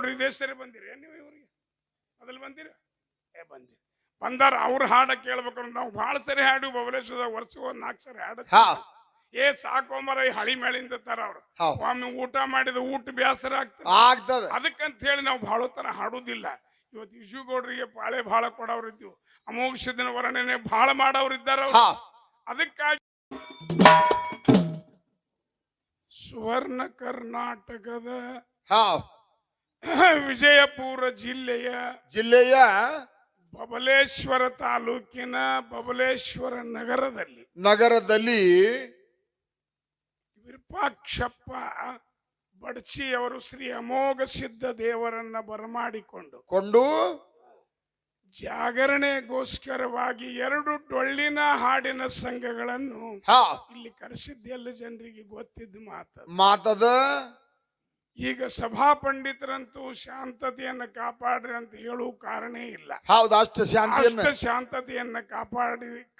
ಗೌಡ್ರು ಇದೇ ಸರಿ ಬಂದಿರಿ ನೀವು ಇವ್ರಿಗೆ ಮೊದಲು ಬಂದಿರಿ ಬಂದಿರಿ ಬಂದಾರ ಅವ್ರ ಹಾಡ ಕೇಳ್ಬೇಕು ನಾವು ಬಹಳ ಸರಿ ಹಾಡು ಬಬಲೇಶ್ವರ ವರ್ಷಕ್ಕೆ 4 ಸರಿ ಹಾಡ ಸಾಕೋಮರ ಈ ಹಳಿ ಮೇಳಿಂದ ತರ ಅವ್ರು ಒಮ್ಮೆ ಊಟ ಮಾಡಿದ ಊಟ ಬೇಸರ ಆಗ್ತದೆ ಅದಕ್ಕಂತ ಹೇಳಿ ನಾವು ಬಹಳ ತರ ಹಾಡುದಿಲ್ಲ ಇವತ್ತು ಇಶುಗೌಡ್ರಿಗೆ ಪಾಳೆ ಬಹಳ ಕೊಡವ್ರಿದ್ದೀವಿ ಅಮೋಘ ಸಿದ್ಧನ ವರ್ಣನೆ ಬಹಳ ಮಾಡವ್ರು ಇದ್ದಾರ ಅದಕ್ಕಾಗಿ ಸುವರ್ಣ ಕರ್ನಾಟಕದ ವಿಜಯಪುರ ಜಿಲ್ಲೆಯ ಬಬಲೇಶ್ವರ ತಾಲೂಕಿನ ಬಬಲೇಶ್ವರ ನಗರದಲ್ಲಿ ವಿರೂಪಾಕ್ಷಪ್ಪ ಬಡ್ಚಿ ಅವರು ಶ್ರೀ ಅಮೋಘ ಸಿದ್ಧ ದೇವರನ್ನ ಬರಮಾಡಿಕೊಂಡು ಜಾಗರಣೆಗೋಸ್ಕರವಾಗಿ 2 ಡೊಳ್ಳಿನ ಹಾಡಿನ ಸಂಘಗಳನ್ನು ಇಲ್ಲಿ ಕರೆಸಿದ್ದೆಲ್ಲ ಜನರಿಗೆ ಗೊತ್ತಿದ್ದು ಮಾತದ ಈಗ ಸಭಾ ಪಂಡಿತರಂತೂ ಶಾಂತತೆಯನ್ನ ಕಾಪಾಡ್ರಿ ಅಂತ ಹೇಳುವ ಕಾರಣ ಇಲ್ಲ ಅಷ್ಟು ಶಾಂತತೆಯನ್ನ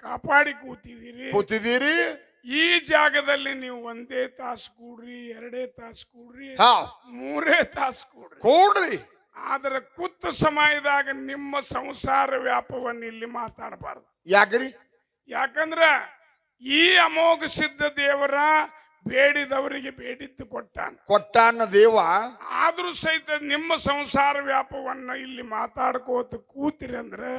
ಕಾಪಾಡಿ ಕೂತಿದ್ದೀರಿ ಈ ಜಾಗದಲ್ಲಿ ನೀವು 1 ತಾಸು ಕೂಡ್ರಿ 2 ತಾಸು ಕೂಡ್ರಿ 3 ತಾಸು ಕೂಡ್ರಿ ಆದ್ರೆ ಕುತ್ತ ಸಮಯದಾಗ ನಿಮ್ಮ ಸಂಸಾರ ವ್ಯಾಪವನ್ನು ಇಲ್ಲಿ ಮಾತಾಡಬಾರ್ದು ಯಾಕಂದ್ರ ಈ ಅಮೋಘ ಸಿದ್ಧ ದೇವರ ಬೇಡಿದವರಿಗೆ ಬೇಡಿದ್ದು ಕೊಟ್ಟಾನ ದೇವ ಆದ್ರೂ ಸಹಿತ ನಿಮ್ಮ ಸಂಸಾರ ವ್ಯಾಪವನ್ನ ಇಲ್ಲಿ ಮಾತಾಡ್ಕೋತ ಕೂತಿರಿ ಅಂದ್ರೆ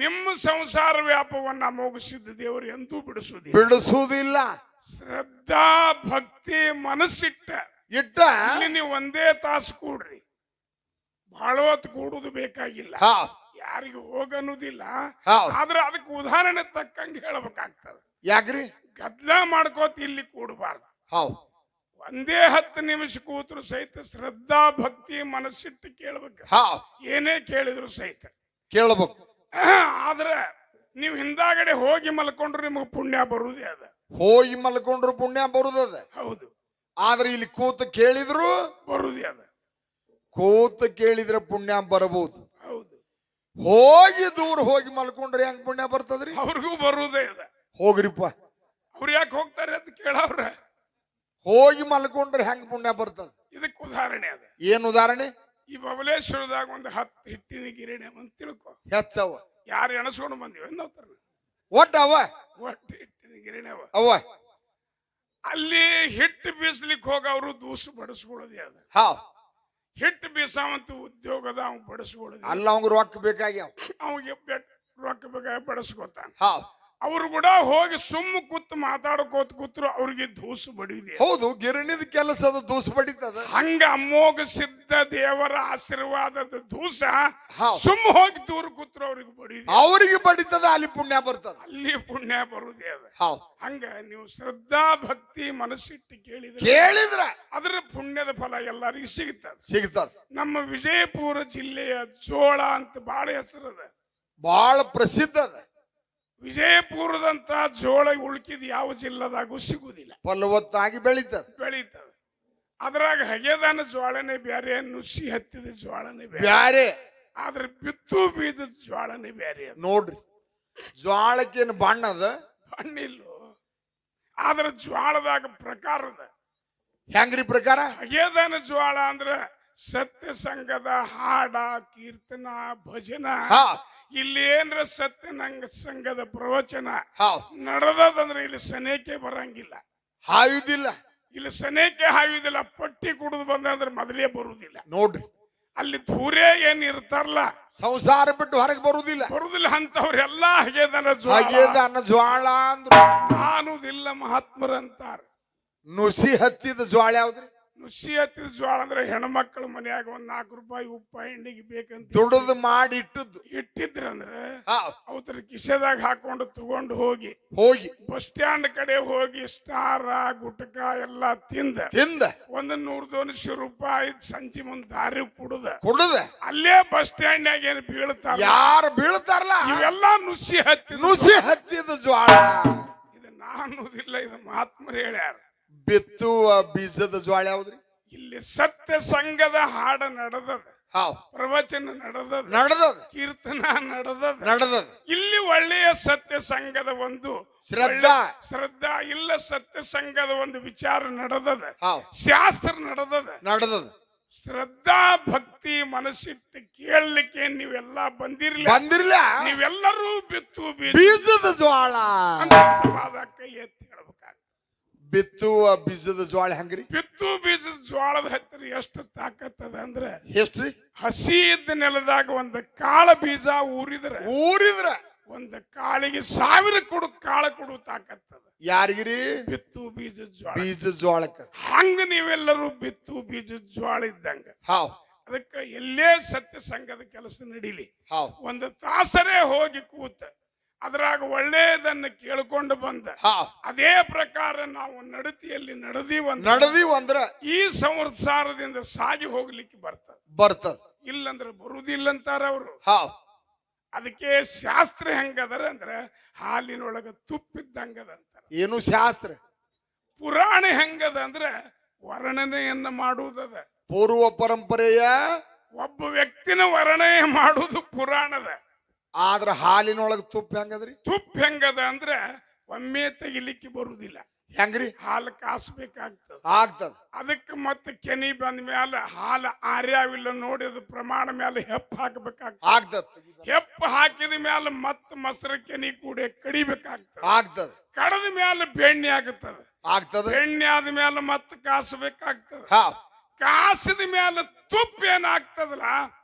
ನಿಮ್ಮ ಸಂಸಾರ ವ್ಯಾಪವನ್ನ ಅಮೋಘ ಸಿದ್ಧ ದೇವರು ಎಂದೂ ಬಿಡಿಸುವುದಿಲ್ಲ ಶ್ರದ್ಧಾ ಭಕ್ತಿ ಮನಸ್ಸಿಟ್ಟ ಇಲ್ಲಿ ನೀವು 1 ತಾಸು ಕೂಡ್ರಿ ಬಹಳ ಹೊತ್ತು ಕೂಡುದು ಬೇಕಾಗಿಲ್ಲ ಯಾರಿಗೂ ಹೋಗನ್ನುವುದಿಲ್ಲ ಆದ್ರೆ ಅದಕ್ಕೆ ಉದಾಹರಣೆ ತಕ್ಕಂಗೆ ಹೇಳ್ಬೇಕಾಗ್ತದೆ ಯಾಕ್ರಿ ಗದ್ಲ ಮಾಡ್ಕೋತ ಇಲ್ಲಿ ಕೂಡಬಾರ್ದು 10 ನಿಮಿಷ ಕೂತ್ರು ಸಹಿತ ಶ್ರದ್ಧಾ ಭಕ್ತಿ ಮನಸ್ಸಿಟ್ಟು ಕೇಳ್ಬೇಕು ಏನೇ ಕೇಳಿದ್ರು ಸಹಿತ ಕೇಳಬೇಕು ಆದ್ರೆ ನೀವು ಹಿಂದಾಗಡೆ ಹೋಗಿ ಮಲ್ಕೊಂಡ್ರೆ ನಿಮಗೆ ಪುಣ್ಯ ಬರುವುದೇ ಅದ ಹೋಗಿ ಮಲ್ಕೊಂಡ್ರು ಪುಣ್ಯ ಬರುದದ ಹೌದು ಆದ್ರೆ ಇಲ್ಲಿ ಕೂತು ಕೇಳಿದ್ರು ಬರುವುದೇ ಅದ ಕೂತು ಕೇಳಿದ್ರೆ ಪುಣ್ಯ ಬರಬಹುದು ಹೌದು ಹೋಗಿ ದೂರ ಹೋಗಿ ಮಲ್ಕೊಂಡ್ರೆ ಹೆಂಗ್ ಪುಣ್ಯ ಬರ್ತದ್ರಿ ಅವ್ರಿಗೂ ಬರುವುದೇ ಅದ ಹೋಗ್ರಿಪ್ಪ ಅವ್ರು ಯಾಕೆ ಹೋಗ್ತಾರೆ ಅಂತ ಕೇಳವ್ರ ಹೋಗಿ ಮಲ್ಕೊಂಡ್ರೆ ಹೆಂಗ್ ಪುಣ್ಯ ಬರ್ತದ ಇದಕ್ಕೆ ಉದಾಹರಣೆ ಅದ ಏನ್ ಉದಾಹರಣೆ ಈ ಬಬಲೇಶ್ವರದಾಗ 10 ಹಿಟ್ಟಿನ ಗಿರಣಿ ಅಂತ ತಿಳ್ಕೊ ಹೆಚ್ಚವ ಯಾರು ಎಣಸ್ಕೊಂಡು ಬಂದಿವ ಒಟ್ಟು ಹಿಟ್ಟಿನ ಗಿರಣಿ ಅವ ಅಲ್ಲಿ ಹಿಟ್ಟು ಬೀಸ್ಲಿಕ್ಕೆ ಹೋಗವ್ರು ದೂಸು ಬಡಿಸ್ಕೊಳ್ಳೋದೇ ಅದ ಹಿಟ್ಟು ಬೀಸಾವಂತ ಉದ್ಯೋಗದ ಅವ್ನು ಬಡಿಸ್ಕೊಳ್ಳೋದು ಅಲ್ಲ ಅವಂಗ ರೊಕ್ಕ ಬೇಕಾಗ್ಯಾವ ಅವಿಗೆ ರೊಕ್ಕ ಬೇಕಾಗಿ ಬಡಿಸ್ಕೊತಾನ ಅವ್ರು ಕೂಡ ಹೋಗಿ ಸುಮ್ಮ ಕೂತು ಮಾತಾಡ್ಕೋತ ಕೂತ್ರು ಅವ್ರಿಗೆ ದೂಸು ಬಡಿದೆ ಹೌದು ಗಿರಣಿದ ಕೆಲಸದ ದೂಸು ಬಡಿತದ ಹಂಗ ಅಮೋಘ ಸಿದ್ಧ ದೇವರ ಆಶೀರ್ವಾದದ ದೂಸ ಸುಮ್ಮ ಹೋಗಿ ದೂರ ಕೂತ್ರು ಅವ್ರಿಗೆ ಬಡಿತದ ಅಲ್ಲಿ ಪುಣ್ಯ ಬರ್ತದ ಅಲ್ಲಿ ಪುಣ್ಯ ಬರುದೇ ಅದ ಹಂಗ ನೀವು ಶ್ರದ್ಧಾ ಭಕ್ತಿ ಮನಸ್ಸಿಟ್ಟು ಕೇಳಿದ್ರ ಅದರ ಪುಣ್ಯದ ಫಲ ಎಲ್ಲರಿಗೂ ಸಿಗ್ತದ ನಮ್ಮ ವಿಜಯಪುರ ಜಿಲ್ಲೆಯ ಜೋಳ ಅಂತ ಬಹಳ ಹೆಸರದ ಬಹಳ ಪ್ರಸಿದ್ಧ ಅದ ವಿಜಯಪುರದಂತ ಜೋಳ ಉಳ್ಕಿದ್ ಯಾವ ಜಿಲ್ಲದಾಗೂ ಸಿಗುದಿಲ್ಲ ಫಲವತ್ತಾಗಿ ಬೆಳೀತದ ಅದ್ರಾಗ ಹಗೆದಾನ ಜ್ವಾಳನೆ ಬ್ಯಾರೆ ನುಸಿ ಹತ್ತಿದ ಜ್ವಾಳನೆ ಬ್ಯಾರೆ ಆದ್ರೆ ಬಿತ್ತು ಬೀದ ಜ್ವಾಳನೆ ಬ್ಯಾರೆ ನೋಡ್ರಿ ಜ್ವಾಳಕ್ಕೇನು ಬಣ್ಣದ ಬಣ್ಣಿಲ್ಲೋ ಆದ್ರ ಜ್ವಾಳದಾಗ ಪ್ರಕಾರದ ಹೆಂಗ್ರಿ ಪ್ರಕಾರ ಹಗೆದಾನ ಜ್ವಾಳ ಅಂದ್ರ ಸತ್ಯ ಸಂಘದ ಹಾಡ ಕೀರ್ತನ ಭಜನ ಇಲ್ಲಿ ಏನ್ರ ಸತ್ಯ ಸಂಘದ ಪ್ರವಚನ ನಡೆದಂದ್ರೆ ಇಲ್ಲಿ ಸನೇಕೆ ಬರಂಗಿಲ್ಲ ಹಾಯುದಿಲ್ಲ ಇಲ್ಲಿ ಸನೇಕೆ ಹಾಯುದಿಲ್ಲ ಪಟ್ಟಿ ಕುಡಿದು ಬಂದ್ರೆ ಮೊದಲೇ ಬರುವುದಿಲ್ಲ ನೋಡ್ರಿ ಅಲ್ಲಿ ದೂರೇ ಏನ್ ಇರ್ತಾರಲ್ಲ ಸಂಸಾರ ಬಿಟ್ಟು ಹೊರಗೆ ಬರುವುದಿಲ್ಲ ಅಂತವ್ರೆಲ್ಲ ಹಗೆದನ ಜ್ವಾಳ ಅಂದ್ರು ನಾನುದಿಲ್ಲ ಮಹಾತ್ಮರಂತಾರ ನುಸಿ ಹತ್ತಿದ ಜ್ವಾಳ ಯಾವ್ದ್ರಿ ನುಸಿ ಹತ್ತಿದ ಜ್ವಾಳ ಅಂದ್ರೆ ಹೆಣ್ಮಕ್ಳು ಮನ್ಯಾಗ 4 ರೂಪಾಯಿ ಉಪ್ಪ ಎಣ್ಣೆಗೆ ಬೇಕಂತ ದುಡಿದು ಮಾಡಿ ಇಟ್ಟಿದ್ರಂದ್ರೆ ಅವತರ ಕಿಸೆದಾಗ ಹಾಕೊಂಡು ತಗೊಂಡು ಹೋಗಿ ಬಸ್ ಸ್ಟ್ಯಾಂಡ್ ಕಡೆ ಹೋಗಿ ಸ್ಟಾರ ಗುಟಕ ಎಲ್ಲ ತಿಂದ 100-200 ರೂಪಾಯಿ ಸಂಜೆ ಮುಂದ್ ದಾರಿ ಕುಡುದ ಅಲ್ಲೇ ಬಸ್ ಸ್ಟ್ಯಾಂಡ್ ಏನ್ ಬೀಳ್ತಾರ ಯಾರು ಬೀಳ್ತಾರಲ್ಲ ಇವೆಲ್ಲ ನುಸಿ ಹತ್ತಿದ ಜ್ವಾಳ ಇದು ನಾನುದಿಲ್ಲ ಇದು ಮಹಾತ್ಮರು ಹೇಳ್ಯಾರ ಬಿತ್ತುವ ಬೀಜದ ಜ್ವಾಳ ಯಾವ್ದ್ರಿ ಇಲ್ಲಿ ಸತ್ಯ ಸಂಘದ ಹಾಡ ನಡೆದದ ಪ್ರವಚನ ನಡೆದದ ಕೀರ್ತನ ನಡೆದದ ಇಲ್ಲಿ ಒಳ್ಳೆಯ ಸತ್ಯ ಸಂಘದ ಒಂದು ಶ್ರದ್ಧಾ ಇಲ್ಲ ಸತ್ಯ ಸಂಘದ ಒಂದು ವಿಚಾರ ನಡೆದದ ಶಾಸ್ತ್ರ ನಡೆದದ ಶ್ರದ್ಧಾ ಭಕ್ತಿ ಮನಸ್ಸಿಟ್ಟು ಕೇಳಲಿಕ್ಕೆ ನೀವೆಲ್ಲ ಬಂದಿರ್ಲಿ. ಬಂದಿರ್ಲ ನೀವೆಲ್ಲರೂ ಬಿತ್ತು ಬೀಜದ ಜ್ವಾಳ ಸಮಾದ ಕೈ ಎತ್ತಿ ಹೇಳ್ಬೇಕಾಗ್ತದೆ. ಬಿತ್ತುವ ಬೀಜದ ಜ್ವಾಳ ಹೆಂಗ್ರಿ? ಬಿತ್ತು ಬೀಜದ ಜ್ವಾಳದ ಹತ್ತಿರ ಎಷ್ಟು ತಾಕತ್ತದ ಅಂದ್ರೆ ಎಷ್ಟ್ರಿ? ಹಸಿ ಇದ್ದ ನೆಲದಾಗ ಒಂದು ಕಾಳ ಬೀಜ ಊರಿದ್ರೆ ಒಂದು ಕಾಳಿಗೆ 1000 ಕೊಡು ಕಾಳ ಕೊಡು ತಾಕತ್ತದ. ಯಾರಿಗಿರಿ? ಬಿತ್ತು ಬೀಜದ ಜ್ವಾಳ. ಬೀಜದ ಜ್ವಾಳಕ್ಕ ಹಂಗ ನೀವೆಲ್ಲರೂ ಬಿತ್ತು ಬೀಜದ ಜ್ವಾಳ ಇದ್ದಂಗ. ಅದಕ್ಕೆ ಎಲ್ಲೇ ಸತ್ಯ ಸಂಘದ ಕೆಲಸ ನಡೀಲಿ, ಒಂದು ತಾಸರೇ ಹೋಗಿ ಕೂತ ಅದ್ರಾಗ ಒಳ್ಳೇದನ್ನ ಕೇಳ್ಕೊಂಡು ಬಂದ ಅದೇ ಪ್ರಕಾರ ನಾವು ನಡತಿಯಲ್ಲಿ ನಡೆದೀವ್ ಅಂದ್ರ ಈ ಸಂಸಾರದಿಂದ ಸಾಗಿ ಹೋಗ್ಲಿಕ್ಕೆ ಬರ್ತದ. ಇಲ್ಲಂದ್ರ ಬರುದಿಲ್ಲ ಅಂತಾರ ಅವರು. ಅದಕ್ಕೆ ಶಾಸ್ತ್ರ ಹೆಂಗದರ ಅಂದ್ರ ಹಾಲಿನೊಳಗ ತುಪ್ಪಿದ್ದಂಗದ ಅಂತಾರ. ಏನು ಶಾಸ್ತ್ರ? ಪುರಾಣ ಹೆಂಗದ ಅಂದ್ರ ವರ್ಣನೆಯನ್ನ ಮಾಡುವುದದ. ಪೂರ್ವ ಪರಂಪರೆಯ ಒಬ್ಬ ವ್ಯಕ್ತಿನ ವರ್ಣನೆ ಮಾಡುವುದು ಪುರಾಣದ. ಆದ್ರ ಹಾಲಿನೊಳಗ ತುಪ್ಪ ಹೆಂಗದ್ರಿ? ತುಪ್ಪ ಹೆಂಗದ ಅಂದ್ರ ಒಮ್ಮೆ ತೆಗಿಲಿಕ್ಕೆ ಬರುದಿಲ್ಲ. ಹೆಂಗ್ರಿ? ಹಾಲು ಕಾಸ್ಬೇಕಾಗ್ತದ. ಅದಕ್ಕೆ ಮತ್ತೆ ಕೆನಿ ಬಂದ ಮ್ಯಾಲ ಹಾಲು ಆರ್ಯಾವಿಲ್ಲ ನೋಡಿ ಅದು ಪ್ರಮಾಣ ಮ್ಯಾಲ ಹೆಪ್ಪ ಹಾಕಬೇಕಾಗ್ತದ. ಹೆಪ್ಪ ಹಾಕಿದ ಮ್ಯಾಲ ಮತ್ತ ಮೊಸರು ಕೆನಿ ಕೂಡ ಕಡಿಬೇಕಾಗ್ತದ. ಕಡದ ಮ್ಯಾಲ ಬೆಣ್ಣೆ ಆಗುತ್ತದ. ಬೆಣ್ಣೆ ಆದ ಮ್ಯಾಲ ಮತ್ತ ಕಾಸಬೇಕಾಗ್ತದ. ಕಾಸಿದ ಮ್ಯಾಲ ತುಪ್ಪ ಏನಾಗ್ತದಲ್ಲ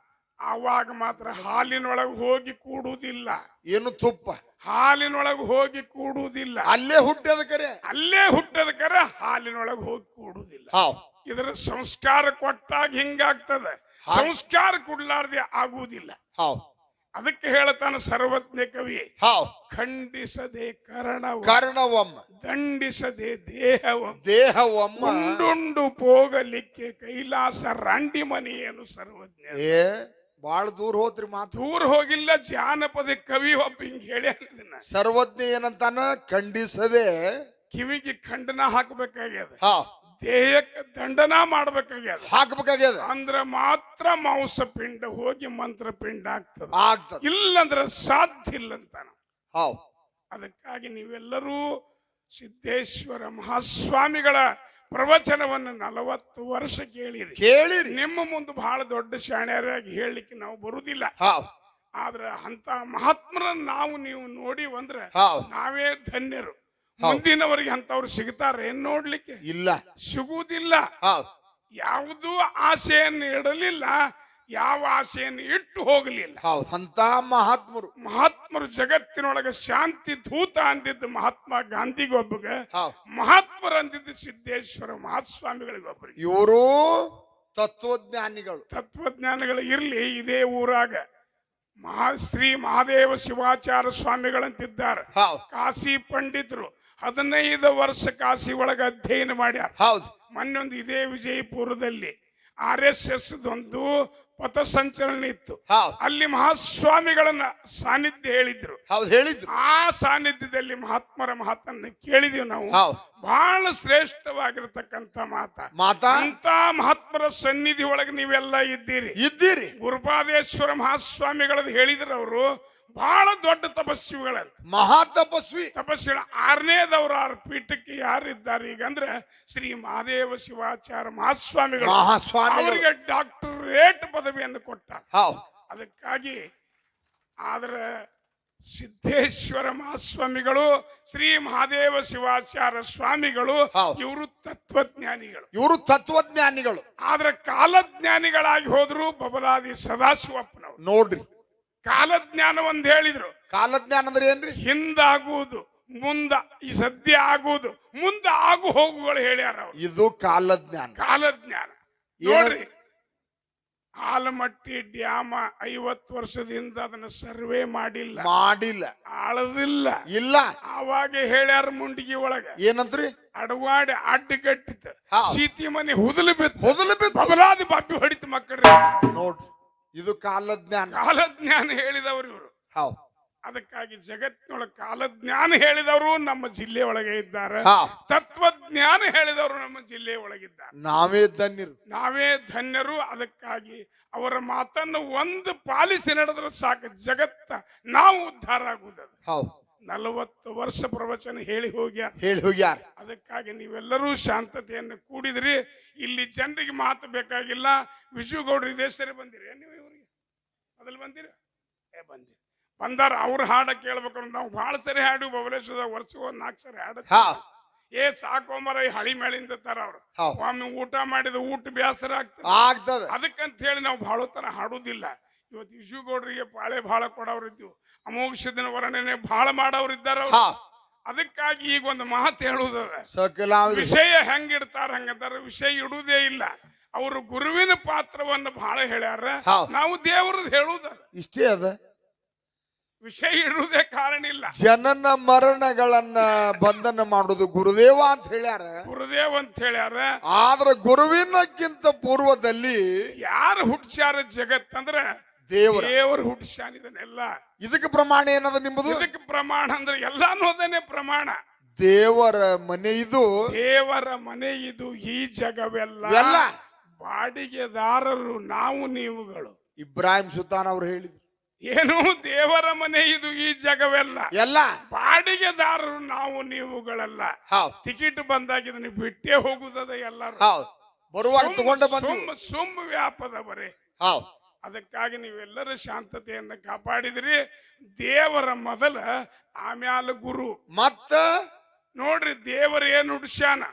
ಅವಾಗ ಮಾತ್ರ ಹಾಲಿನೊಳಗೆ ಹೋಗಿ ಕೂಡುವುದಿಲ್ಲ. ಏನು ತುಪ್ಪ ಹಾಲಿನೊಳಗೆ ಹೋಗಿ ಕೂಡುವುದಿಲ್ಲ. ಅಲ್ಲೇ ಹುಟ್ಟದ ಕರೆ ಹಾಲಿನೊಳಗೆ ಹೋಗಿ ಕೂಡುವುದಿಲ್ಲ. ಇದರ ಸಂಸ್ಕಾರ ಕೊಟ್ಟಾಗ ಹಿಂಗಾಗ್ತದೆ. ಸಂಸ್ಕಾರ ಕೊಡ್ಲಾರ್ದೆ ಆಗುವುದಿಲ್ಲ. ಅದಕ್ಕೆ ಹೇಳ್ತಾನ ಸರ್ವಜ್ಞ ಕವಿ, ಖಂಡಿಸದೆ ಕರ್ಣವಮ್ಮ ದಂಡಿಸದೆ ದೇಹವಮ್ಮ ಉಂಡುಂಡು ಹೋಗಲಿಕ್ಕೆ ಕೈಲಾಸ ರಂಡಿ ಮನೆಯೇನು ಸರ್ವಜ್ಞ. ಬಾಳ ದೂರ ಹೋತ್ರಿ ಮಾತು. ದೂರ ಹೋಗಿಲ್ಲ. ಜಾನಪದ ಕವಿ ಒಬ್ಬ ಹಿಂಗ್ ಹೇಳಿ ಸರ್ವಜ್ಞ ಏನಂತಾನ? ಖಂಡಿಸದೆ ಕಿವಿಗೆ ಖಂಡನ ಹಾಕಬೇಕಾಗ್ಯದ, ದೇಹಕ್ಕೆ ದಂಡನ ಹಾಕಬೇಕಾಗ್ಯದ ಅಂದ್ರ ಮಾತ್ರ ಮಾಂಸ ಪಿಂಡ ಹೋಗಿ ಮಂತ್ರ ಪಿಂಡ ಆಗ್ತದ. ಇಲ್ಲಂದ್ರ ಸಾಧ್ಯ ಇಲ್ಲ ಅಂತಾನ. ಅದಕ್ಕಾಗಿ ನೀವೆಲ್ಲರೂ ಸಿದ್ದೇಶ್ವರ ಮಹಾಸ್ವಾಮಿಗಳ ಪ್ರವಚನವನ್ನು 40 ವರ್ಷ ಕೇಳಿರಿ. ನಿಮ್ಮ ಮುಂದೆ ಬಹಳ ದೊಡ್ಡ ಶಾಣ್ಯರಾಗಿ ಹೇಳಲಿಕ್ಕೆ ನಾವು ಬರುದಿಲ್ಲ. ಆದ್ರೆ ಅಂತ ಮಹಾತ್ಮರನ್ನ ನಾವು ನೀವು ನೋಡಿ ಬಂದ್ರೆ ನಾವೇ ಧನ್ಯರು. ಮುಂದಿನವರಿಗೆ ಅಂತವ್ರು ಸಿಗ್ತಾರೆ ಏನ್ ನೋಡ್ಲಿಕ್ಕೆ? ಇಲ್ಲ, ಸಿಗುವುದಿಲ್ಲ. ಯಾವುದೂ ಆಸೆಯನ್ನು ಇಡಲಿಲ್ಲ, ಯಾವ ಆಸೆಯನ್ನು ಇಟ್ಟು ಹೋಗಲಿಲ್ಲ. ಅಂತ ಮಹಾತ್ಮರು ಜಗತ್ತಿನೊಳಗೆ ಶಾಂತಿ ದೂತ ಅಂದಿದ್ದು ಮಹಾತ್ಮ ಗಾಂಧಿಗೊಬ್ಬಗ, ಮಹಾತ್ಮರು ಅಂದಿದ್ದು ಸಿದ್ದೇಶ್ವರ ಮಹಾಸ್ವಾಮಿಗಳಿಗೊಬ್ಬರಿಗೆ. ಇವರು ತತ್ವಜ್ಞಾನಿಗಳು ಇರ್ಲಿ. ಇದೇ ಊರಾಗ ಶ್ರೀ ಮಹಾದೇವ ಶಿವಾಚಾರ್ಯ ಸ್ವಾಮಿಗಳಂತಿದ್ದಾರೆ. ಕಾಶಿ ಪಂಡಿತರು 15 ವರ್ಷ ಕಾಶಿ ಒಳಗ ಅಧ್ಯಯನ ಮಾಡ್ಯಾರ. ಮೊನ್ನೊಂದು ಇದೇ ವಿಜಯಪುರದಲ್ಲಿ RSS ಒಂದು ಪಥಸಂಚಲನ ಇತ್ತು. ಅಲ್ಲಿ ಮಹಾಸ್ವಾಮಿಗಳನ್ನ ಸಾನ್ನಿಧ್ಯ ಹೇಳಿದ್ರು. ಆ ಸಾನ್ನಿಧ್ಯದಲ್ಲಿ ಮಹಾತ್ಮರ ಮಾತನ್ನ ಕೇಳಿದೀವಿ ನಾವು. ಬಹಳ ಶ್ರೇಷ್ಠವಾಗಿರತಕ್ಕಂತ ಅಂತ ಮಹಾತ್ಮರ ಸನ್ನಿಧಿ ಒಳಗೆ ನೀವೆಲ್ಲ ಇದ್ದೀರಿ. ಗುರುಪಾದೇಶ್ವರ ಮಹಾಸ್ವಾಮಿಗಳದ್ದು ಹೇಳಿದ್ರು. ಅವರು ಬಹಳ ದೊಡ್ಡ ತಪಸ್ವಿಗಳಂತ, ಮಹಾ ತಪಸ್ವಿಗಳು. 6ನೇದವ್ರ 6 ಪೀಠಕ್ಕೆ ಯಾರಿದ್ದಾರೆ ಈಗ ಅಂದ್ರೆ ಶ್ರೀ ಮಹಾದೇವ ಶಿವಾಚಾರ್ಯ ಮಹಾಸ್ವಾಮಿಗಳು. ಅವರಿಗೆ ಡಾಕ್ಟರೇಟ್ ಪದವಿಯನ್ನು ಕೊಟ್ಟ. ಅದಕ್ಕಾಗಿ ಆದ್ರೆ ಸಿದ್ದೇಶ್ವರ ಮಹಾಸ್ವಾಮಿಗಳು, ಶ್ರೀ ಮಹಾದೇವ ಶಿವಾಚಾರ್ಯ ಸ್ವಾಮಿಗಳು ಇವರು ತತ್ವಜ್ಞಾನಿಗಳು. ಆದ್ರೆ ಕಾಲಜ್ಞಾನಿಗಳಾಗಿ ಹೋದ್ರು ಬಬಲಾದಿ ಸದಾಶಿವಪ್ಪನವರು. ನೋಡ್ರಿ, ಕಾಲಜ್ಞಾನ ಒಂದ್ ಹೇಳಿದ್ರು. ಕಾಲಜ್ಞಾನ ಅಂದ್ರೆ ಏನ್ರಿ? ಹಿಂದಾಗುವುದು, ಮುಂದ ಈ ಸದ್ಯ ಆಗುವುದು, ಮುಂದ ಆಗು ಹೋಗುಗಳು ಹೇಳ್ಯಾರ. ಇದು ಕಾಲಜ್ಞಾನ. ನೋಡ್ರಿ, ಆಲಮಟ್ಟಿ ಡ್ಯಾಮ 50 ವರ್ಷದಿಂದ ಅದನ್ನ ಸರ್ವೆ ಮಾಡಿಲ್ಲ, ಆಳದಿಲ್ಲ. ಆವಾಗ ಹೇಳ್ಯಾರ ಮುಂಡಿಗೆ ಒಳಗ ಏನಂತ್ರಿ? ಅಡವಾಡಿ ಅಡ್ಡಗಟ್ಟಿತ್ತು, ಸೀತಿ ಮನೆ ಹುದಲು ಬಿತ್ತು, ಬಬಲಾದಿ ಬಾಪಿ ಹೊಡಿತು ಮಕ್ಕಳ್ರಿ. ನೋಡ್ರಿ, ಇದು ಕಾಲಜ್ಞಾನ ಹೇಳಿದವರು ಇವರು. ಅದಕ್ಕಾಗಿ ಜಗತ್ತಿನೊಳಗೆ ಕಾಲಜ್ಞಾನ ಹೇಳಿದವರು ನಮ್ಮ ಜಿಲ್ಲೆ ಒಳಗೆ ಇದ್ದಾರೆ. ತತ್ವಜ್ಞಾನ ಹೇಳಿದವರು ನಮ್ಮ ಜಿಲ್ಲೆ ಒಳಗಿದ್ದಾರೆ. ನಾವೇ ಧನ್ಯರು. ಅದಕ್ಕಾಗಿ ಅವರ ಮಾತನ್ನು ಒಂದು ಪಾಲಿಸಿ ನಡೆದ್ರೆ ಸಾಕು, ಜಗತ್ತ ನಾವು ಉದ್ಧಾರ ಆಗುವುದು. 40 ವರ್ಷ ಪ್ರವಚನ ಹೇಳಿ ಹೋಗ್ಯಾರ. ಹೇಳಿ ಹೋಗ್ಯಾರ. ಅದಕ್ಕಾಗಿ ನೀವೆಲ್ಲರೂ ಶಾಂತತೆಯನ್ನು ಕೂಡಿದ್ರಿ. ಇಲ್ಲಿ ಜನರಿಗೆ ಮಾತು ಬೇಕಾಗಿಲ್ಲ. ವಿಜುಗೌಡ್ರು ಇದೇ ಸರಿ ಬಂದಿರಿ ನೀವು ಇವರಿಗೆ ಅದ್ರಲ್ಲಿ ಬಂದಿರಿ ಬಂದಿರಿ ಬಂದಾರ. ಅವ್ರ ಹಾಡ ಕೇಳ್ಬೇಕು. ನಾವು ಬಹಳ ಸರಿ ಹಾಡು ಬಬಲೇಶ್ವರ ವರ್ಷ 4 ಸರಿ ಹಾಡ. ಸಾಕೋಮರ ಈ ಹಳಿ ಮೇಳಿಂದ ತರ ಅವ್ರು ಒಮ್ಮೆ ಊಟ ಮಾಡಿದ ಊಟ ಬೇಸರ ಆಗ್ತದ. ಅದಕ್ಕಂತ ಹೇಳಿ ನಾವು ಬಹಳ ತರ ಹಾಡುದಿಲ್ಲ. ಇವತ್ತು ವಿಜುಗೌಡ್ರಿಗೆ ಪಾಳೆ ಬಹಳ ಕೊಡೋರಿದ್ದು, ಅಮೋಘ ಸಿದ್ಧನ ವರ್ಣನೆ ಬಹಳ ಮಾಡೋರಿದ್ದಾರ. ಅದಕ್ಕಾಗಿ ಈಗ ಒಂದು ಮಾತು ಹೇಳುವುದ, ವಿಷಯ ಹೆಂಗಿಡ್ತಾರ ಹಂಗಂತಾರ, ವಿಷಯ ಇಡುವುದೇ ಇಲ್ಲ. ಅವರು ಗುರುವಿನ ಪಾತ್ರವನ್ನು ಬಹಳ ಹೇಳ್ಯಾರ. ನಾವು ದೇವರದ್ದು ಹೇಳುವುದ ಇಷ್ಟೇ ಅದ. ವಿಷಯ ಇಡುವುದೇ ಕಾರಣ ಇಲ್ಲ. ಜನನ ಮರಣಗಳನ್ನ ಬಂಧನ ಮಾಡುದು ಗುರುದೇವ ಅಂತ ಹೇಳ್ಯಾರ, ಗುರುದೇವ್ ಅಂತ ಹೇಳ್ಯಾರ. ಆದ್ರ ಗುರುವಿನಕ್ಕಿಂತ ಪೂರ್ವದಲ್ಲಿ ಯಾರು ಹುಟ್ಟ್ಯಾರ ಜಗತ್ತಂದ್ರ ದೇವರು ಹುಟ್ಟಿಸ್ಯಾನಿದನೆಲ್ಲ. ಇದಕ್ಕೆ ಪ್ರಮಾಣ ಏನದ ನಿಮ್ಮದು? ಇದಕ್ಕೆ ಪ್ರಮಾಣ ಅಂದ್ರೆ ಎಲ್ಲಾನು ಅದನ್ನೇ ಪ್ರಮಾಣ. ದೇವರ ಮನೆ ಇದು, ದೇವರ ಮನೆ ಇದು, ಈ ಜಗವೆಲ್ಲ ಬಾಡಿಗೆದಾರರು ನಾವು ನೀವುಗಳು. ಇಬ್ರಾಹಿಂ ಸುಲ್ತಾನ್ ಅವರು ಹೇಳಿದ್ರು, ಏನು ದೇವರ ಮನೆ ಇದು, ಈ ಜಗವೆಲ್ಲ ಎಲ್ಲ ಬಾಡಿಗೆದಾರರು ನಾವು ನೀವುಗಳೆಲ್ಲ. ಟಿಕೆಟ್ ಬಂದಾಗ ಇದನ್ನ ಬಿಟ್ಟೇ ಹೋಗುತ್ತದೆ ಎಲ್ಲರೂ. ಬರುವಾಗ ತಗೊಂಡು ಸುಮ್ಮ ವ್ಯಾಪದ ಬರೇ. ಅದಕ್ಕಾಗಿ ನೀವೆಲ್ಲರೂ ಶಾಂತತೆಯನ್ನು ಕಾಪಾಡಿದ್ರಿ. ದೇವರ ಮೊದಲ ಆಮ್ಯಾಲ ಗುರು. ಮತ್ತ ನೋಡ್ರಿ ದೇವರ ಏನ್ ಹುಡ್ಸ್ಯಾನ,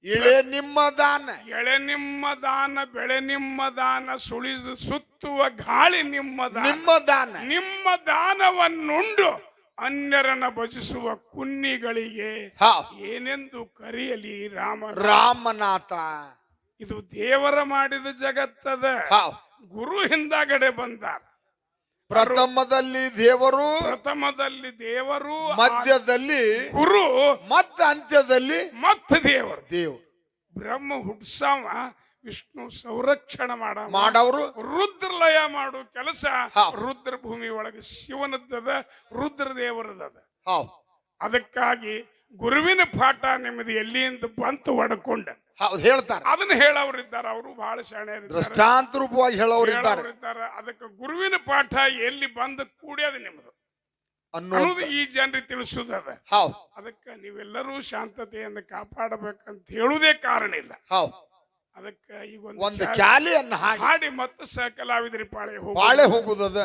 ಎಳೆ ನಿಮ್ಮ ದಾನ, ಎಳೆ ನಿಮ್ಮ ದಾನ, ಬೆಳೆ ನಿಮ್ಮ ದಾನ, ಸುಳಿದು ಸುತ್ತುವ ಗಾಳಿ ನಿಮ್ಮ ದಾನ. ನಿಮ್ಮ ದಾನವನ್ನುಂಡು ಅನ್ಯರನ್ನ ಭಜಿಸುವ ಕುನ್ನಿಗಳಿಗೆ ಏನೆಂದು ಕರೆಯಲಿ ರಾಮನಾಥ. ಇದು ದೇವರ ಮಾಡಿದ ಜಗತ್ತದ. ಗುರು ಹಿಂದಾಗಡೆ ಬಂದಾರ. ಪ್ರಥಮದಲ್ಲಿ ದೇವರು, ಮಧ್ಯದಲ್ಲಿ ಗುರು, ಮತ್ತ ಅಂತ್ಯದಲ್ಲಿ ಮತ್ತೆ ದೇವರು. ಬ್ರಹ್ಮ ಹುಡ್ಸಾವ, ವಿಷ್ಣು ಸಂರಕ್ಷಣೆ ಮಾಡವರು, ರುದ್ರಲಯ ಮಾಡು ಕೆಲಸ ರುದ್ರ ಭೂಮಿ ಒಳಗೆ ಶಿವನದ್ದದ, ರುದ್ರ ದೇವರದದ. ಅದಕ್ಕಾಗಿ ಗುರುವಿನ ಪಾಠ ನಿಮ್ಮದು ಎಲ್ಲಿಂದ ಬಂತು ಒಡಕೊಂಡ ಹೇಳ್ತಾರ. ಅದನ್ನ ಹೇಳೋರಿದ್ದಾರೆ. ಅವರು ಬಹಳ ಶಾಣೆ ದೃಷ್ಟಾಂತ ರೂಪವಾಗಿ ಹೇಳೋರಿದ್ದಾರೆ. ಅದಕ್ಕೆ ಗುರುವಿನ ಪಾಠ ಎಲ್ಲಿ ಬಂದ ಕೂಡ್ಯದ ನಿಮ್ಮದು ಅನ್ನೋದು ಈ ಜನರಿಗೆ ತಿಳಿಸುದದ. ಅದಕ್ಕೆ ನೀವೆಲ್ಲರೂ ಶಾಂತತೆಯನ್ನು ಕಾಪಾಡಬೇಕಂತ ಹೇಳುವುದೇ ಕಾರಣ ಇಲ್ಲ. ಅದಕ್ಕೆ ಈಗ ಒಂದು ಕ್ಯಾಲಿಯನ್ನು ಹಾಡಿ ಮತ್ತೆ ಕಲಾವಿದರಿ ಪಾಳೆ ಹೋಗುದದ.